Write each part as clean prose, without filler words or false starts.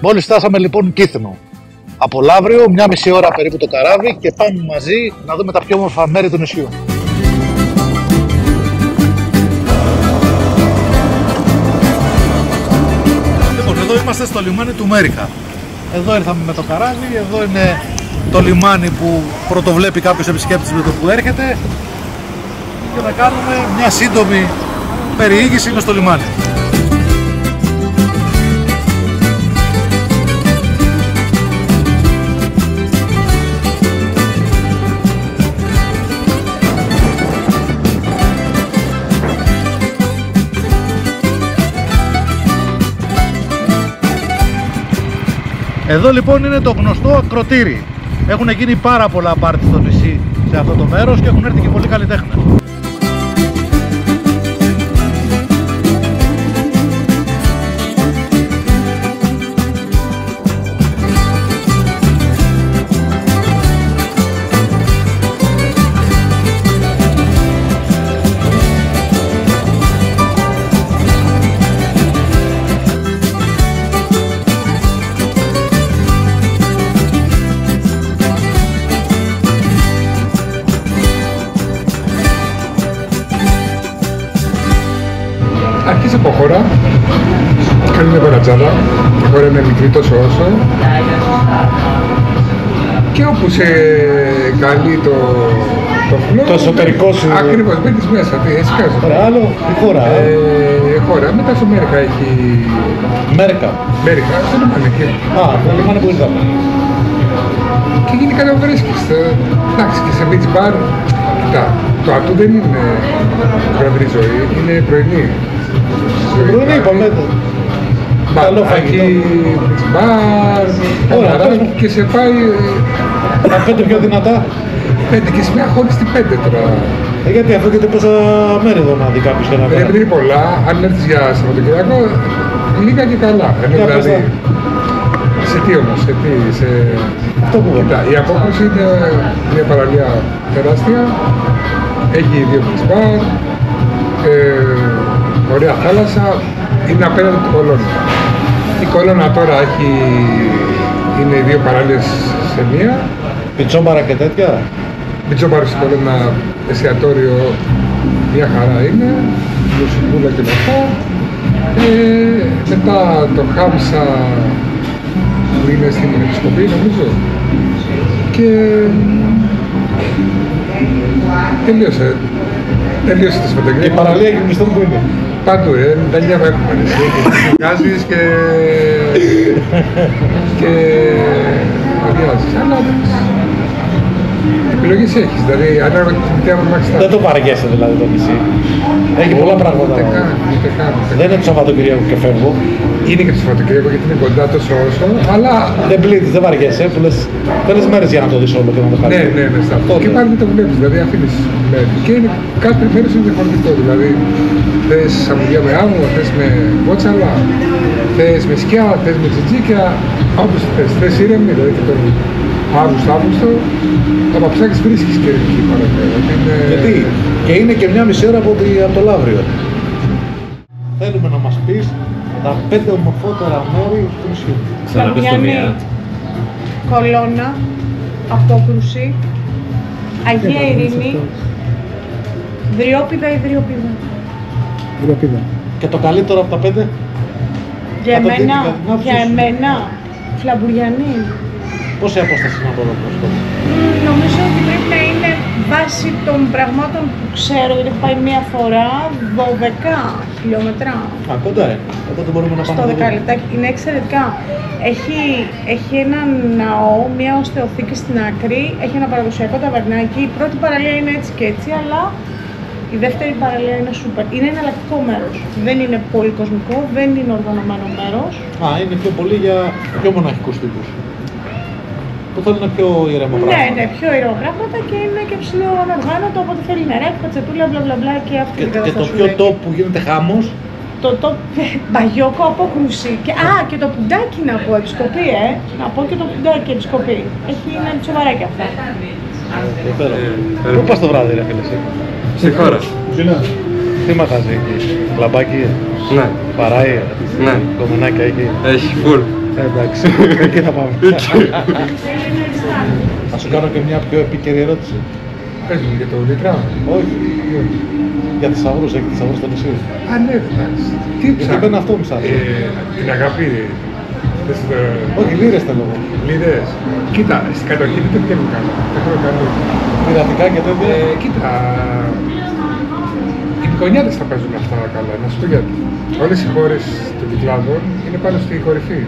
Μόλις φτάσαμε λοιπόν Κύθινο. Από Λαύριο, 1,5 ώρα περίπου το καράβι και πάμε μαζί να δούμε τα πιο όμορφα μέρη του νησιού. Λοιπόν, εδώ είμαστε στο λιμάνι του Μέριχα. Εδώ ήρθαμε με το καράβι, εδώ είναι το λιμάνι που πρωτοβλέπει κάποιος επισκέπτης με το που έρχεται και να κάνουμε μια σύντομη περιήγηση μες στο λιμάνι. Εδώ λοιπόν είναι το γνωστό ακροτήρι. Έχουν γίνει πάρα πολλά πάρτι στο νησί σε αυτό το μέρος και έχουν έρθει και πολλοί καλλιτέχνες. Αρχίζει από χώρα, κάνει μια παρατζάδα, η χώρα είναι μικρή τόσο όσο και όπου σε καλεί το φλό, το εσωτερικό σου. Ακριβώς, μπαίνεις μέσα, έτσι κάνεις. Άλλο, η χώρα. Χώρα, μετά στο Μέριχα έχει... Μέριχα, στο λιμάνι εκεί. το λιμάνι που ήρθαμε. Και γενικά να βρίσκεις, εντάξει, και σε beach bar, κοιτά, το ατού δεν είναι βραδρή ζωή, είναι πρωινή. Πρωινή είπαμε. Καλό φαγητό. Beach bar, και σε πάει... Τα 5 πιο δυνατά. 5 και σε μια χώρη στην 5 τώρα. Γιατί αφού έχετε πόσα μέρη εδώ να δει κάποιος και να Δεν είναι πολλά, αν έρθεις για Σαββατοκυριακό, λίγα και καλά. Δηλαδή, σε τι όμως, αυτό που κοίτα, η απόκριση είναι μια παραλία τεράστια, έχει 2 beach bar, ωραία θάλασσα, είναι απέναντι από την Κολώνα. Η Κολώνα τώρα είναι 2 παραλίες σε μία. Πιτσόμπαρα και τέτοια. Πιτσόμπαρα στην Κολώνα, εστιατόριο, μια χαρά είναι, μουσικούλα και μετά. Μετά το Χάμσα που είναι στην Επισκοπή νομίζω και τελείωσε το Σαββατοκύριακο. Η παραλία γυμνιστών που είναι. Παντού τα νιάβα έχουμε εσύ και βγάζεις και αδειάζεις, αλλά επιλογές έχεις, δηλαδή ανάλογα τη μητέρα μου μάξι. Δεν το παραγγέσαι δηλαδή το νησί. Έχει πολλά πράγματα. Ούτε καν. Δεν είναι το Σαββατοκύριακο και φεύγω. Είναι και το Σαββατοκύριακο γιατί είναι κοντά τόσο όσο, αλλά... Δεν πλήττεις, δεν βαριέσαι, που λες θέλεις μέρες για να το δεις όλο και να το πάρεις. Ναι, σε αυτό. Και πάλι το βλέπεις, δηλαδή αφήνεις μέρη. Και κάθε μέρος είναι διαφορετικό, δηλαδή θες σαμουδιά με άμμο, θες με μπότσαλα, θες με σκιά, θες με τσιτζίκια, όπως θες ήρεμη, δηλαδή και τον Αύγουστο, άμα ψάξεις βρίσκεις και ειρηνική παραλία. Γιατί και είναι και 1,5 ώρα από το Λαύριο. Θέλουμε να μας πεις τα 5 ομορφότερα μέρη του νησιού. Λαμπιανή, Κολώνα, Απόκρουση, Αγία Ειρήνη, Δριόπηδα ή Δριοπίδα. Και το καλύτερο από τα 5? Για εμένα, Φλαμπουριανή. Πόση απόσταση είναι από εδώ προς το? Νομίζω ότι πρέπει να είναι βάσει των πραγμάτων που ξέρω, γιατί έχω πάει μία φορά 12 χιλιόμετρα. Κοντά είναι. Οπότε μπορούμε να πάμε στο δεκαλεπτάκι. Είναι εξαιρετικά. Έχει ένα ναό, μία οστεοθήκη στην άκρη, έχει ένα παραδοσιακό ταβερνάκι. Η πρώτη παραλία είναι έτσι και έτσι, αλλά η δεύτερη παραλία είναι σούπερ. Είναι εναλλακτικό μέρος. Δεν είναι πολύ κοσμικό, δεν είναι οργανωμένο μέρος. Είναι πιο πολύ για πιο μοναχικούς τύπους. Που θέλουν πιο ηρεμό πράγματα. Ναι, πιο ηρεμό πράγματα και είναι και ψηλό ανοργάνωτο, οπότε θέλει νεράκι, πατσετούλα, μπλα μπλα μπλα και αυτή την κατάσταση. Και το πιο top που γίνεται χάμος. Το top Μπαγιόκο Απόκρουση. Και το πουντάκι να πω, επισκοπή, να πω και το πουντάκι επισκοπή. Έχει ένα τσοβαράκι αυτά. Πού πας το βράδυ, ρε φίλε? Στη χώρα. Τι μαθάζει εκεί, λαμπάκι? Ναι. Παράει, Ναι. κομμενάκια εκεί. Έχει full. Εντάξει, εκεί θα πάμε. Θα σου κάνω και μια πιο επίκαιρη ερώτηση. Πες μου για το Λίτρα. Όχι. Για θησαυρούς, έχει θησαυρούς στο νησί. Α, ναι, εντάξει. Τι Γιατί ψάχνει. μπαίνει αυτό μισά. Την αγάπη. Όχι, λίρες θέλω εγώ. Λίδες. Κοίτα, στην κατοχή δεν το βγαίνουν καλά. Δεν θέλω καλό. Πειρατικά και τέτοια. Κοίτα, οι γειτονιάτες θα παίζουν αυτά καλά, να σου πω γιατί. Όλες οι χώρες των κυκλάδων είναι πάνω στη κορυφή.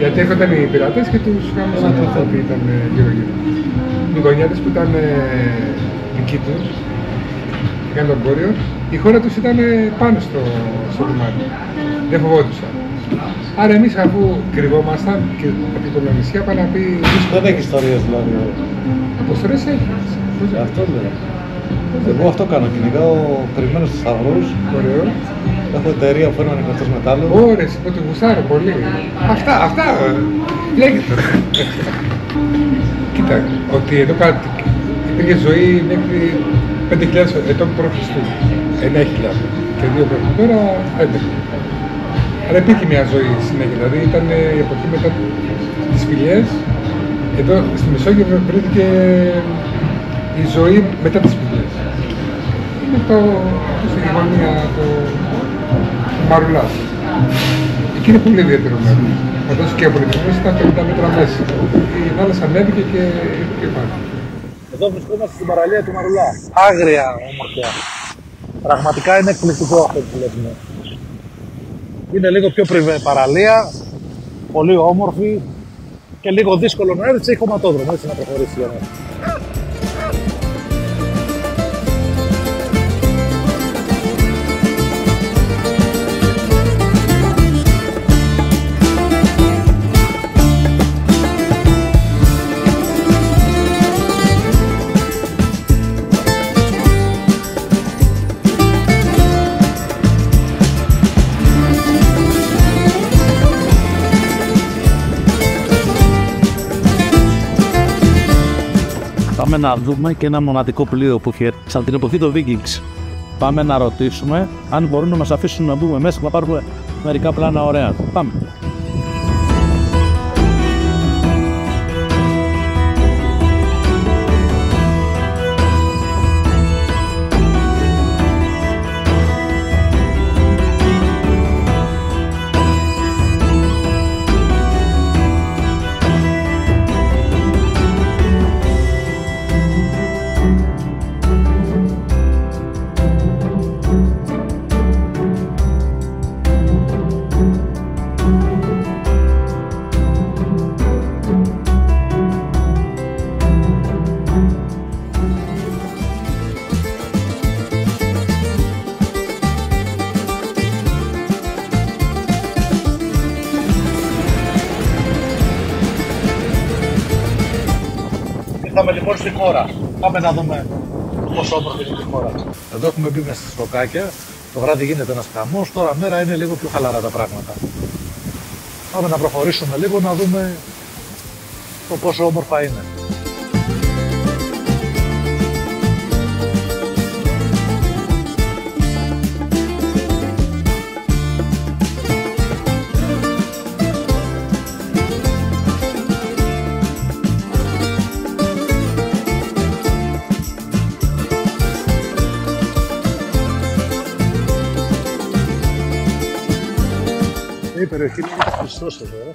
Γιατί έρχονταν οι πειρατές και τους χάμωσαν ότι ήταν γύρω-γύρω. Οι γειτονιάτες που ήταν δικοί τους, είχαν τον πόριο, η χώρα τους ήταν πάνω στο λιμάνι. Δεν φοβόντουσαν. Άρα εμείς αφού κρυβόμασταν και από το νησιά πάνε να πει... Δεν έχει ιστορίες δηλαδή. Αποστολές έχει. Αυτό λέω. Εγώ αυτό κάνω. Κυνηγάω κρυμμένους θησαυρούς. Ωραίο. Έχω εταιρεία που φέρνω ανοιχτός μετάλλο. Ωρες, είπα το γουστάρω πολύ. Αυτά λέγεται. Κοίτα, ότι εδώ κάτι υπήρχε ζωή μέχρι 5.000 ετών π.Χ. 9.000 και 2 χρόνια. Τώρα 11. Αλλά υπήρχε μια ζωή συνέχεια, δηλαδή ήταν η εποχή μετά τις σπηλιές. Εδώ στη Μεσόγειο βρέθηκε η ζωή μετά τις σπηλιές. Είναι αυτό στη γωνία το Μαρουλάς. Εκεί είναι πολύ ιδιαίτερο μέρος. Καθώς και από την ήταν 50 μέτρα μέσα. Η θάλασσα ανέβηκε και ήρθε και πάνω. Εδώ βρισκόμαστε στην παραλία του Μαρουλά. Άγρια ομορφιά. Πραγματικά είναι εκπληκτικό αυτό που βλέπουμε. Είναι λίγο πιο πριβέ παραλία, πολύ όμορφη και λίγο δύσκολο να έρθει, έχει χωματόδρομο, έτσι να προχωρήσει για μένα. Πάμε να δούμε και ένα μοναδικό πλοίο που είχε σαν την εποχή των Vikings. Πάμε να ρωτήσουμε αν μπορούν να μας αφήσουν να μπούμε μέσα, να πάρουμε μερικά πλάνα ωραία. Πάμε. Ήρθαμε λοιπόν στη χώρα. Πάμε να δούμε πόσο όμορφη είναι η χώρα. Εδώ έχουμε μπει μέσα στα στροκάκια. Το βράδυ γίνεται ένας χαμός. Τώρα μέρα είναι λίγο πιο χαλαρά τα πράγματα. Πάμε να προχωρήσουμε λίγο να δούμε το πόσο όμορφα είναι. Η περιοχή είναι Χριστός εδώ.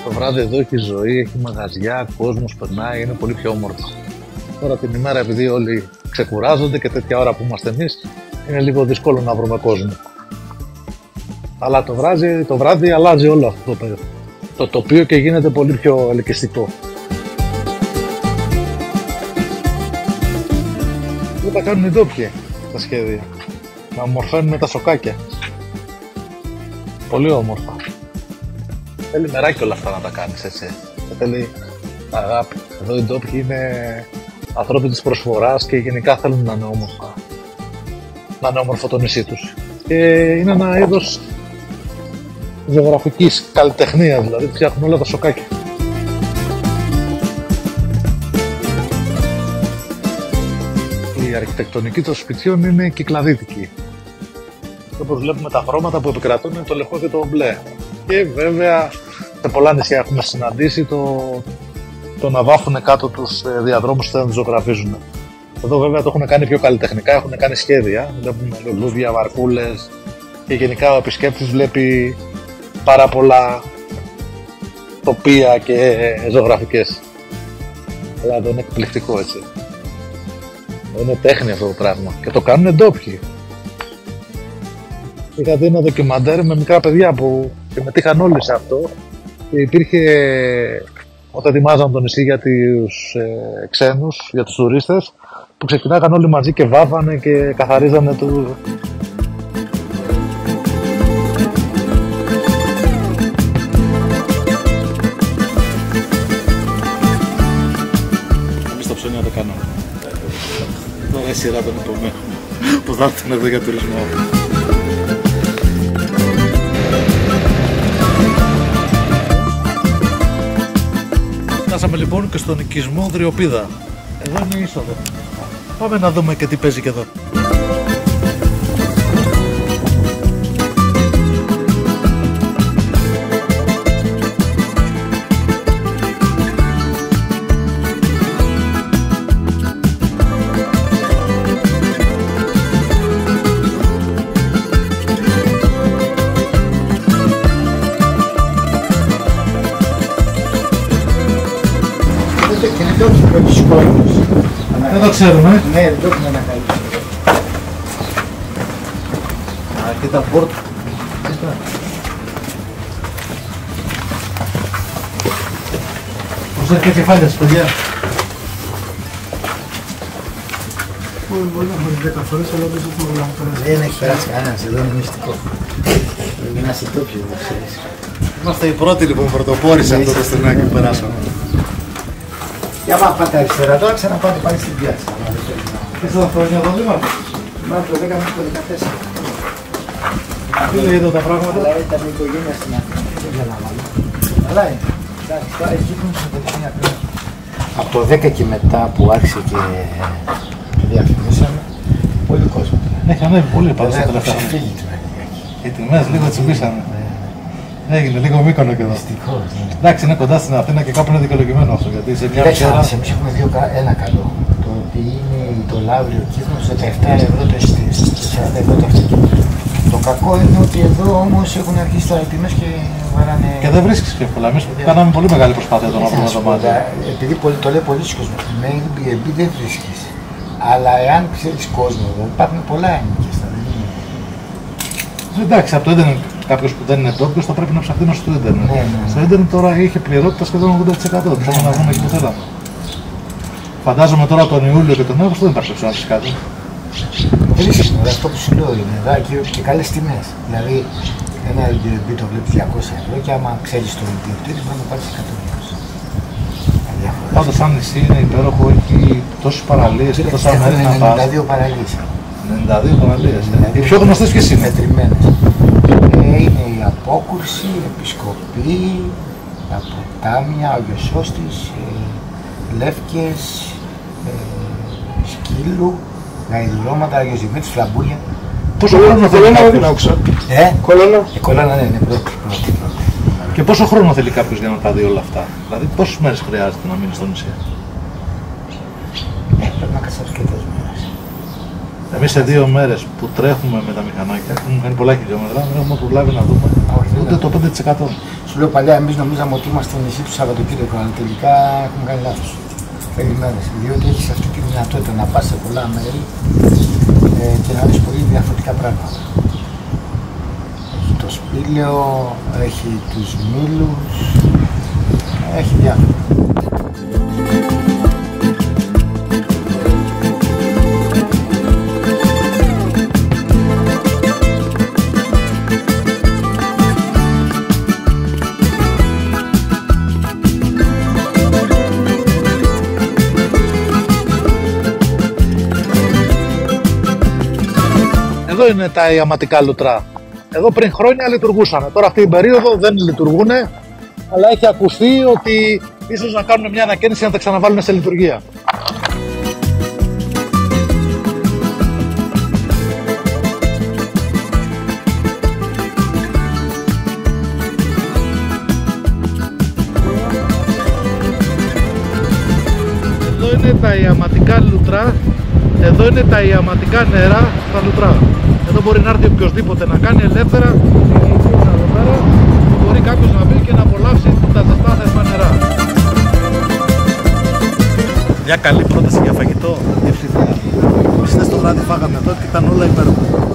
Το βράδυ εδώ έχει ζωή, έχει μαγαζιά, κόσμος περνάει, είναι πολύ πιο όμορφο. Τώρα την ημέρα, επειδή όλοι ξεκουράζονται και τέτοια ώρα που είμαστε εμείς, είναι λίγο δύσκολο να βρούμε κόσμο. Αλλά το βράδυ αλλάζει όλο αυτό το τοπίο και γίνεται πολύ πιο ελκυστικό. Τα κάνουν οι ντόπιοι τα σχέδια. Να ομορφαίνουν τα σοκάκια. Πολύ όμορφα. Θέλει μεράκι όλα αυτά να τα κάνεις έτσι. Θέλει αγάπη. Εδώ οι ντόπιοι είναι ανθρώποι της προσφοράς και γενικά θέλουν να είναι όμορφα. Να είναι όμορφο το νησί τους. Και είναι ένα είδος ζωγραφικής καλλιτεχνίας, δηλαδή φτιάχνουν όλα τα σοκάκια. η αρχιτεκτονική των σπιτιών είναι κυκλαδίτικη. Όπως βλέπουμε τα χρώματα που επικρατούν είναι το λευκό και το μπλε. Και βέβαια σε πολλά νησιά έχουμε συναντήσει το να βάφουν κάτω τους διαδρόμους που θα τους ζωγραφίζουν. Εδώ βέβαια το έχουν κάνει πιο καλλιτεχνικά, έχουν κάνει σχέδια. Βλέπουμε λουλούδια, βαρκούλες και γενικά ο επισκέπτης βλέπει πάρα πολλά τοπία και ζωγραφικές. Αλλά εδώ είναι εκπληκτικό, έτσι. Είναι τέχνη αυτό το πράγμα και το κάνουν ντόπιοι. Είχα δει ένα ντοκιμαντέρ με μικρά παιδιά που συμμετείχαν όλοι σε αυτό και υπήρχε, όταν ετοιμάζαν το νησί για τους ξένους, για τους τουρίστες, που ξεκινάγαν όλοι μαζί και βάβανε και καθαρίζανε το... Εμείς τα ψώνια το κάναμε. Τώρα η σειρά των επομένων που θα έρθουν εδώ για τουρισμό. Φτάσαμε λοιπόν και στον οικισμό Δριοπίδα. Εδώ είναι η είσοδο. Πάμε να δούμε και τι παίζει και εδώ. Δεν το ξέρουμε. Ναι, δεν το έχουμε ανακαλύψει. Α, και τα πόρτα. Πώς έρχεται κεφάλιας, παιδιά. Μπορεί να έχουμε 10 φορές, αλλά δεν έχουμε όλα περάσει. Δεν έχει περάσει κανένας, εδώ είναι μυστικό. Πρέπει να είσαι τόπιος, να ξέρεις. Είμαστε οι πρώτοι λοιπόν πρωτοπόροι σε αυτό το στενάκι που περάσαμε. Για άμα πάτε αριστερά τώρα, ξαναπάτε πάλι στην πιάτσα. Είστε τα χρόνια εδώ λίγο. Μάλλον το 10 μέχρι το 14. Τι λέει εδώ τα πράγματα. Αλλά ήταν η οικογένεια στην Αθήνα. Δεν καταλαβαίνω. Αλλά είναι. Εντάξει, τώρα εκεί που είναι στην Αθήνα. Από το 10 και μετά που άρχισε και διαφημίσαμε, πολύ κόσμο. Έχει ανέβει πολύ πάνω στα τελευταία χρόνια. Οι τιμές λίγο τσιμπήσανε. Έγινε λίγο Μύκονο και εδώ. Εντάξει, είναι κοντά στην Αθήνα και κάπου είναι δικαιολογημένο αυτό. Γιατί σε μια ώρα. Εμείς έχουμε δει ένα καλό. Το ότι είναι το Λαύριο Κύθμος 17 ευρώ το εισιτήριο, 40 ευρώ το αυτοκίνητο. Το κακό είναι ότι εδώ όμως έχουν αρχίσει τώρα οι τιμές και βαράνε. Και δεν βρίσκεις και εύκολα. Εμείς κάναμε πολύ μεγάλη προσπάθεια εδώ να βρούμε το μάτι. Επειδή το λέει πολλοί κόσμος, με Airbnb δεν βρίσκεις. Αλλά εάν ξέρεις κόσμο εδώ, υπάρχουν πολλά ενοικιαστά. Εντάξει, από το ίντερνετ κάποιος που δεν είναι ντόπιος θα πρέπει να ψαχτεί στο ίντερνετ. Στο ίντερνετ τώρα είχε πληρότητα σχεδόν 80%. Θέλουμε να βρούμε εκεί που θέλαμε. Φαντάζομαι τώρα τον Ιούλιο και τον Αύγουστο δεν υπάρχει να κάτι. Βρίσκεις, αυτό που σου λέω είναι εδώ και καλές τιμές. Δηλαδή ένα Airbnb το βλέπεις 200 ευρώ και άμα ξέρεις το ιδιοκτήτη μπορεί να πάρεις 100 ευρώ. Πάντως σαν νησί είναι υπέροχο, έχει τόσες παραλίες και τόσα μέρη να πας. 92 παραλίες. 92 παραλίες. Οι πιο γνωστές ποιες είναι? Μετρημένες. Είναι η Απόκουρση, η Επισκοπή, τα Ποτάμια, ο Αγιοσώστης, Λεύκες, Σκύλου, Γαϊδουρώματα, Αγιοζημίτης, Φλαμπούλια. Πόσο χρόνο θέλει κάποιος? Κολόνα, ναι, είναι πρώτη. Και πόσο χρόνο θέλει κάποιος για να τα δει όλα αυτά? Δηλαδή πόσες μέρες χρειάζεται να μείνει στο νησί? Πρέπει να κάτσεις αρκετές μέρες. Εμείς σε 2 μέρες που τρέχουμε με τα μηχανάκια, έχουμε κάνει πολλά χιλιόμετρα, δεν έχουμε προλάβει να δούμε ούτε το 5%. Σου λέω παλιά, εμείς νομίζαμε ότι είμαστε στο νησί του Σαββατοκύριακου, αλλά τελικά έχουμε κάνει λάθος. Θέλει μέρες, διότι έχεις αυτή τη δυνατότητα να πας σε πολλά μέρη και να δεις πολύ διαφορετικά πράγματα. Έχει το Σπήλαιο, έχει τους Μήλους, έχει διάφορα. Εδώ είναι τα ιαματικά λουτρά. Εδώ πριν χρόνια λειτουργούσαν. Τώρα αυτή την περίοδο δεν λειτουργούν, αλλά έχει ακουστεί ότι ίσως να κάνουν μια ανακαίνιση να τα ξαναβάλουν σε λειτουργία. είναι τα ιαματικά λουτρά, εδώ είναι τα ιαματικά νερά στα λουτρά. Εδώ μπορεί να έρθει οποιοσδήποτε να κάνει ελεύθερα εδώ πέρα, μπορεί κάποιος να μπει και να απολαύσει τα ζεστά θερμά νερά. Μια καλή πρόταση για φαγητό. Εμείς το βράδυ φάγαμε εδώ και ήταν όλα υπέροχα.